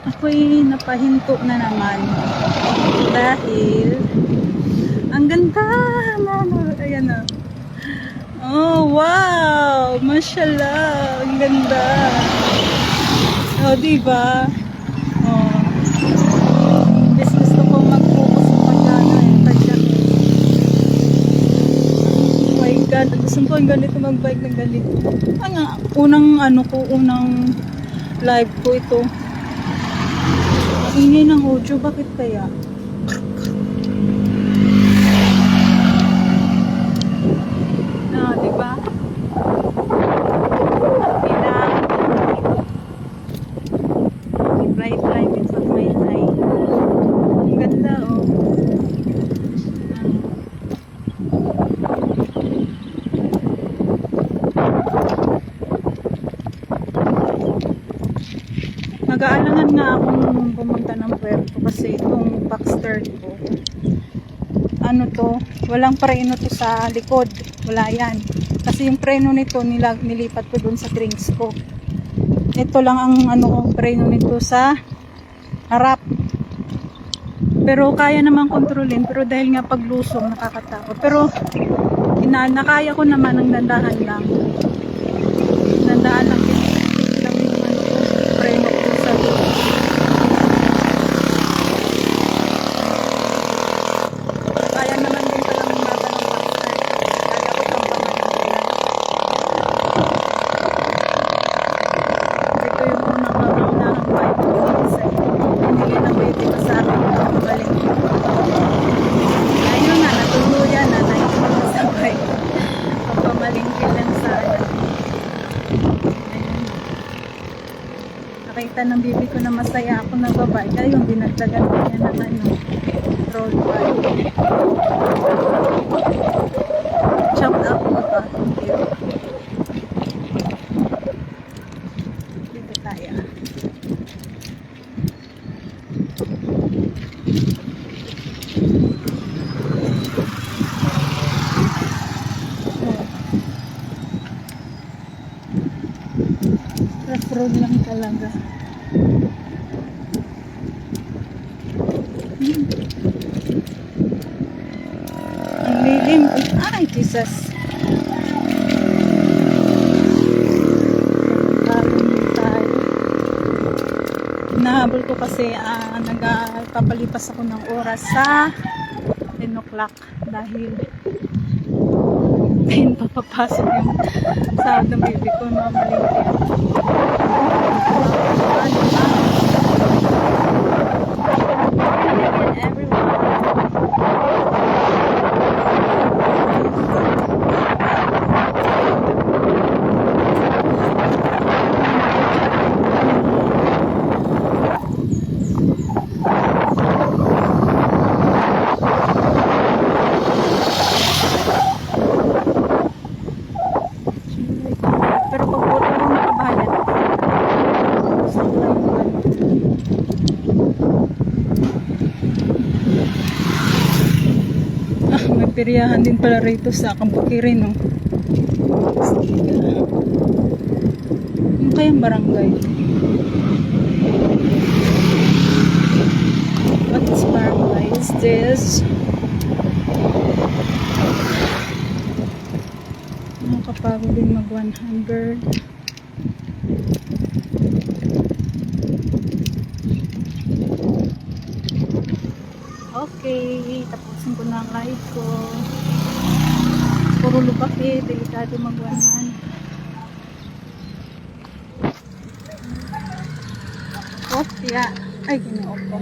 Ako'y napahinto na naman dahil ang ganda na, ayan na. Oh, wow! Mashallah! Ang ganda! Oh, diba? Oh. Bis gusto ko mag-focus sa pagkano eh. Oh my God! Gusto ko yung ganito mag-bike ng ganito. Unang live ko ito. Ang ingay ng audio. Bakit kaya? Diba? Bright light is on my eye. Ang ganda, oh. Nag-aalangan nga akong pumunta ng Puerto kasi itong Baxter ko, ano to, walang preno to sa likod, wala yan. Kasi yung preno nito nilipat ko dun sa drinks ko. Ito lang ang preno nito sa harap. Pero kaya naman kontrolin, pero dahil nga paglusong nakakatakot. Pero nakaya ko naman ng dandahan lang. Dandaan lang yung preno ko sa likod. Kaya naman din palang mata ng Baxter. Kaya ko pang ito yung unang mabilang bike ko kasi hindi na pwede pa sa akin ang galing. Ayun na, natuluyan na nakikita sa bike. Papamalingkin lang sa akin. Nakita ng bibi ko na masaya ako nagbabike. Ayun, dinagdagan ko niya ng road bike. Chop up mo ba? Thank you. Dito tayo. Rough road lang talaga. Ang lilim. Ay, Jesus. Nahabol ko kasi nagpapalipas ako ng oras sa 10 o'clock dahil ayun papapasok yung sahod ng baby ko na malingkin. Pero pag puro mo nakabahayan, may peryahan din pala rito sa Kampukirin, no? Ano kayang barangay? What barangay is this? Nakakapagod din mag 100. Okay, tapusin ko na ang live ko. Puro lubak eh, delikado mag 100. Oh, yeah. Ay, ginoo ko.